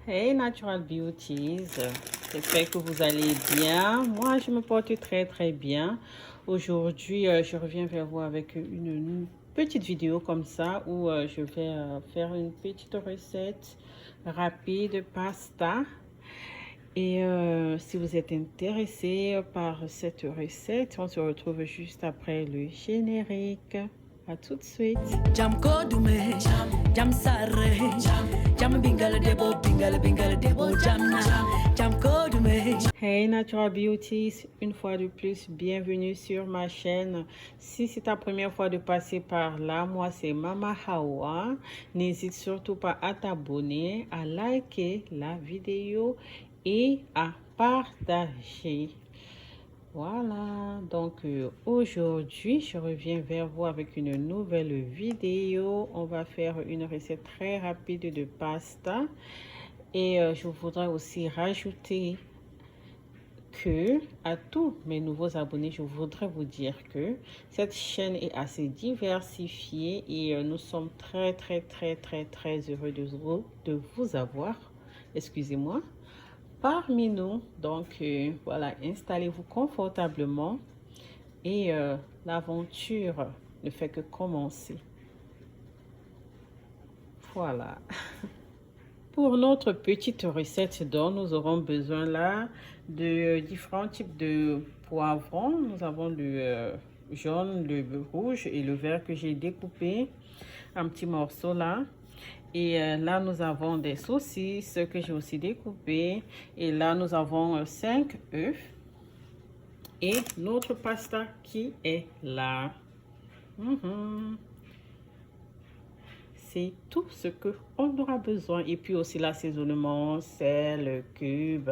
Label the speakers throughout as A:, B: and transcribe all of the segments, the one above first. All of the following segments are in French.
A: Hey Natural Beauties, j'espère que vous allez bien. Moi, je me porte très bien. Aujourd'hui, je reviens vers vous avec une petite vidéo comme ça où je vais faire une petite recette rapide pasta. Et si vous êtes intéressé par cette recette, on se retrouve juste après le générique. À tout de suite. Jam kodume, jam sarre, jam bingal debo, jam kodume. Hey Natural Beauties, une fois de plus, bienvenue sur ma chaîne. Si c'est ta première fois de passer par là, moi c'est Mama Hawa. N'hésite surtout pas à t'abonner, à liker la vidéo et à partager. Voilà, donc aujourd'hui, je reviens vers vous avec une nouvelle vidéo. On va faire une recette très rapide de pasta. Et je voudrais aussi rajouter que à tous mes nouveaux abonnés, je voudrais vous dire que cette chaîne est assez diversifiée et nous sommes très heureux de vous avoir. Excusez-moi parmi nous. Donc voilà, installez-vous confortablement et l'aventure ne fait que commencer. Voilà. Pour notre petite recette dont nous aurons besoin là de différents types de poivrons. Nous avons le jaune, le rouge et le vert que j'ai découpé en petits morceaux là. Et là, nous avons des saucisses que j'ai aussi découpées. Et là, nous avons 5 œufs. Et notre pasta qui est là. C'est tout ce qu'on aura besoin. Et puis aussi l'assaisonnement, sel, cube.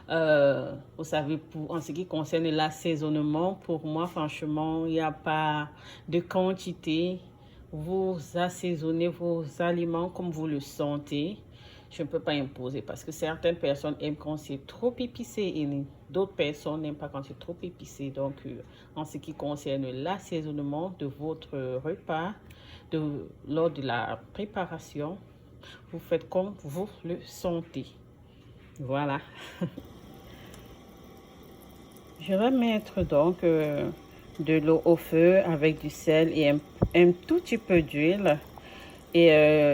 A: Vous savez, en ce qui concerne l'assaisonnement, pour moi, franchement, il n'y a pas de quantité. Vous assaisonnez vos aliments comme vous le sentez. Je ne peux pas imposer parce que certaines personnes aiment quand c'est trop épicé et d'autres personnes n'aiment pas quand c'est trop épicé. Donc, en ce qui concerne l'assaisonnement de votre repas, lors de la préparation, vous faites comme vous le sentez. Voilà. Je vais mettre donc de l'eau au feu avec du sel et un tout petit peu d'huile. Et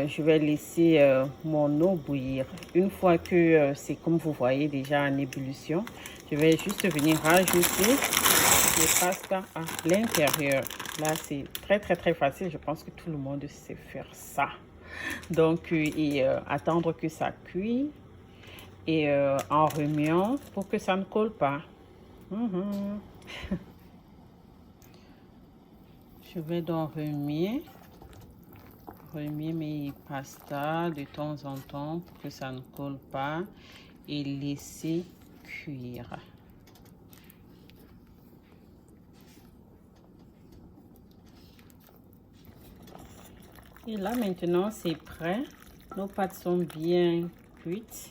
A: je vais laisser mon eau bouillir. Une fois que c'est comme vous voyez déjà en ébullition, je vais juste venir rajouter le pasta à l'intérieur. Là, c'est très facile. Je pense que tout le monde sait faire ça. Donc, attendre que ça cuise et en remuant pour que ça ne colle pas. Je vais donc remuer mes pastas de temps en temps pour que ça ne colle pas et laisser cuire. Et là maintenant c'est prêt. Nos pâtes sont bien cuites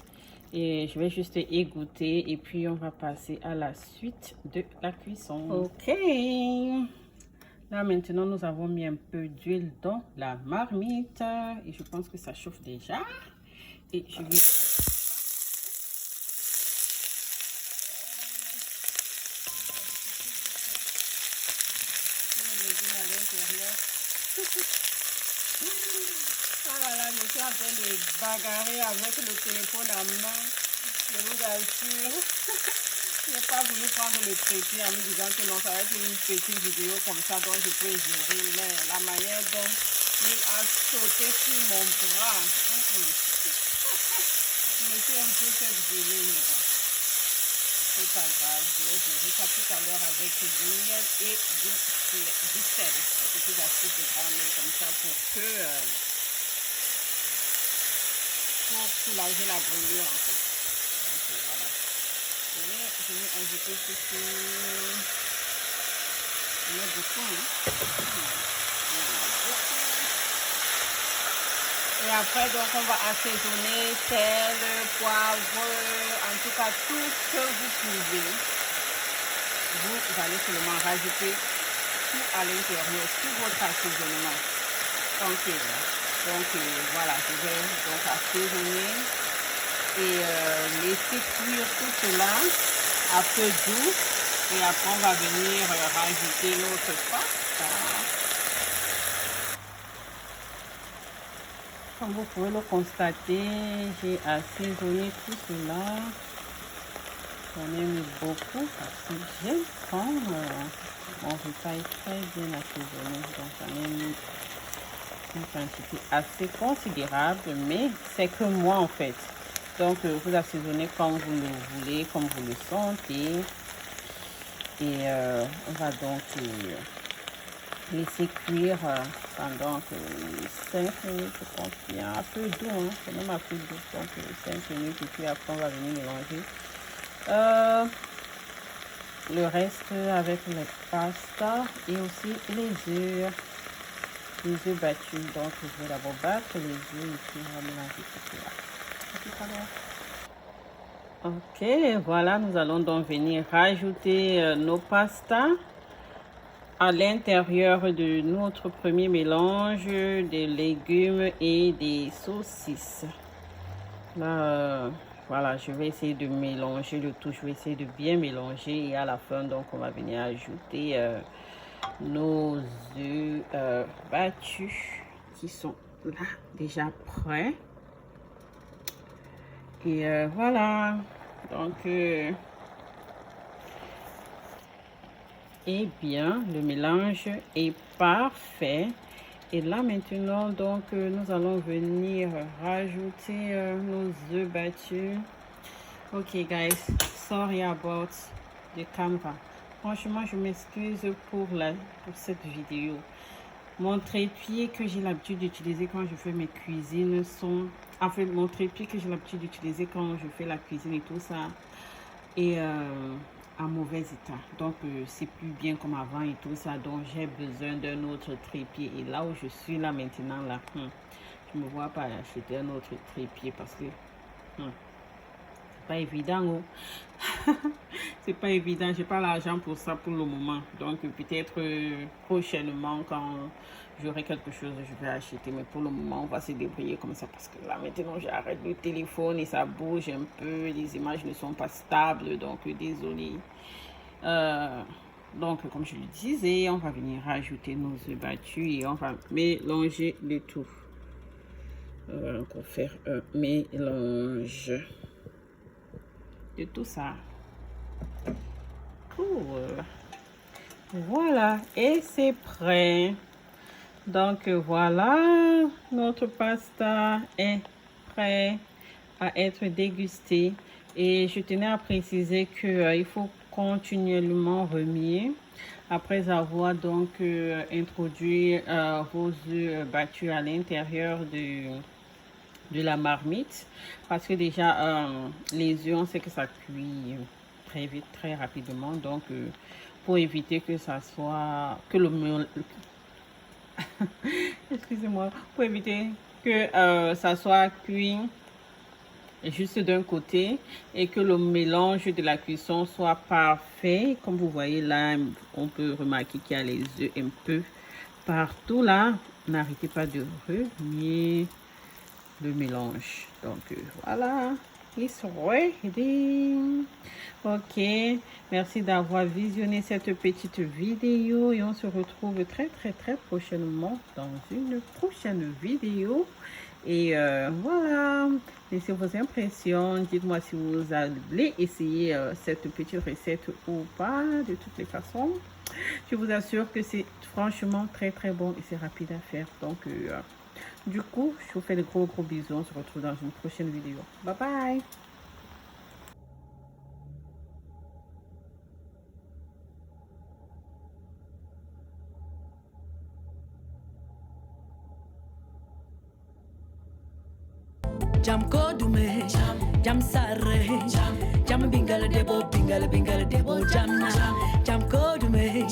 A: et je vais juste égoutter et puis on va passer à la suite de la cuisson. Ok. Là maintenant nous avons mis un peu d'huile dans la marmite et je pense que ça chauffe déjà. Et je vais ah là là, je suis en train de bagarrer avec le téléphone à main. Je vous assure. Je n'ai pas voulu prendre le trépied en me disant que non, ça va être une petite vidéo comme ça dont je peux gérer. Mais la manière dont il a sauté sur mon bras, je me suis un peu fait brûler. C'est pas grave, je vais gérer ça tout à l'heure avec du miel et du sel. Une petite astuce de grand-mère comme ça pour soulager la brûlure en fait. Donc voilà. Et je vais ajouter ceci. Il y a beaucoup, hein. Et après, donc, on va assaisonner sel, poivre, en tout cas tout ce que vous pouvez. Vous allez seulement rajouter tout à l'intérieur, tout votre assaisonnement. Donc voilà, je vais donc assaisonner et laisser cuire tout cela à feu doux. Et après, on va venir rajouter notre pasta. Comme vous pouvez le constater, j'ai assaisonné tout cela. J'en ai mis beaucoup parce que j'aime quand mon repas est très bien assaisonné. Donc j'en ai mis une quantité assez considérable, mais c'est que moi en fait. Donc vous assaisonnez comme vous le voulez, comme vous le sentez. Et on va donc laisser cuire pendant 5 minutes, je pense bien, un peu doux, hein, c'est même un peu doux, donc 5 minutes et puis après on va venir mélanger le reste avec les pasta et aussi les œufs battus. Donc je vais d'abord battre les œufs et puis on va mélanger tout cela. Ok, voilà, nous allons donc venir rajouter nos pastas à l'intérieur de notre premier mélange des légumes et des saucisses. Là, voilà, je vais essayer de mélanger le tout. Je vais essayer de bien mélanger et à la fin, donc, on va venir ajouter nos œufs battus qui sont là déjà prêts. Et voilà, donc... Eh bien, le mélange est parfait. Et là, maintenant, donc, nous allons venir rajouter nos œufs battus. Ok, guys, sorry about the camera. Franchement, je m'excuse pour cette vidéo. Mon trépied que j'ai l'habitude d'utiliser quand je fais mes cuisines sont... En fait, mon trépied que j'ai l'habitude d'utiliser quand je fais la cuisine et tout ça. Et... en mauvais état, donc c'est plus bien comme avant et tout ça, donc j'ai besoin d'un autre trépied. Et là où je suis là maintenant là, je me vois pas acheter un autre trépied parce que c'est pas évident, oh. C'est pas évident, j'ai pas l'argent pour ça pour le moment, donc peut-être prochainement quand j'aurai quelque chose je vais acheter, mais pour le moment on va se débrouiller comme ça parce que là maintenant j'arrête le téléphone et ça bouge un peu, les images ne sont pas stables, donc désolé. Donc comme je le disais, on va venir rajouter nos œufs battus et on va mélanger le tout. On va encore faire un mélange de tout ça. Cool. Voilà, et c'est prêt. Donc voilà, notre pasta est prêt à être dégusté. Et je tenais à préciser que il faut continuellement remuer après avoir donc introduit vos œufs battus à l'intérieur de la marmite, parce que déjà les œufs on sait que ça cuit très vite, très rapidement, donc pour éviter que ça soit que le excusez-moi, pour éviter que ça soit cuit juste d'un côté et que le mélange de la cuisson soit parfait. Comme vous voyez là, on peut remarquer qu'il y a les œufs un peu partout là. N'arrêtez pas de remuer le mélange. Donc voilà, it's ready. Ok, merci d'avoir visionné cette petite vidéo et on se retrouve très prochainement dans une prochaine vidéo. Et voilà, laissez vos impressions, dites-moi si vous allez essayer cette petite recette ou pas. De toutes les façons, je vous assure que c'est franchement très bon et c'est rapide à faire. Donc du coup, je vous fais de gros bisous. On se retrouve dans une prochaine vidéo. Bye bye.
B: Jam kodume, jam sarre, jam bingala debo, jam na, jam kodume.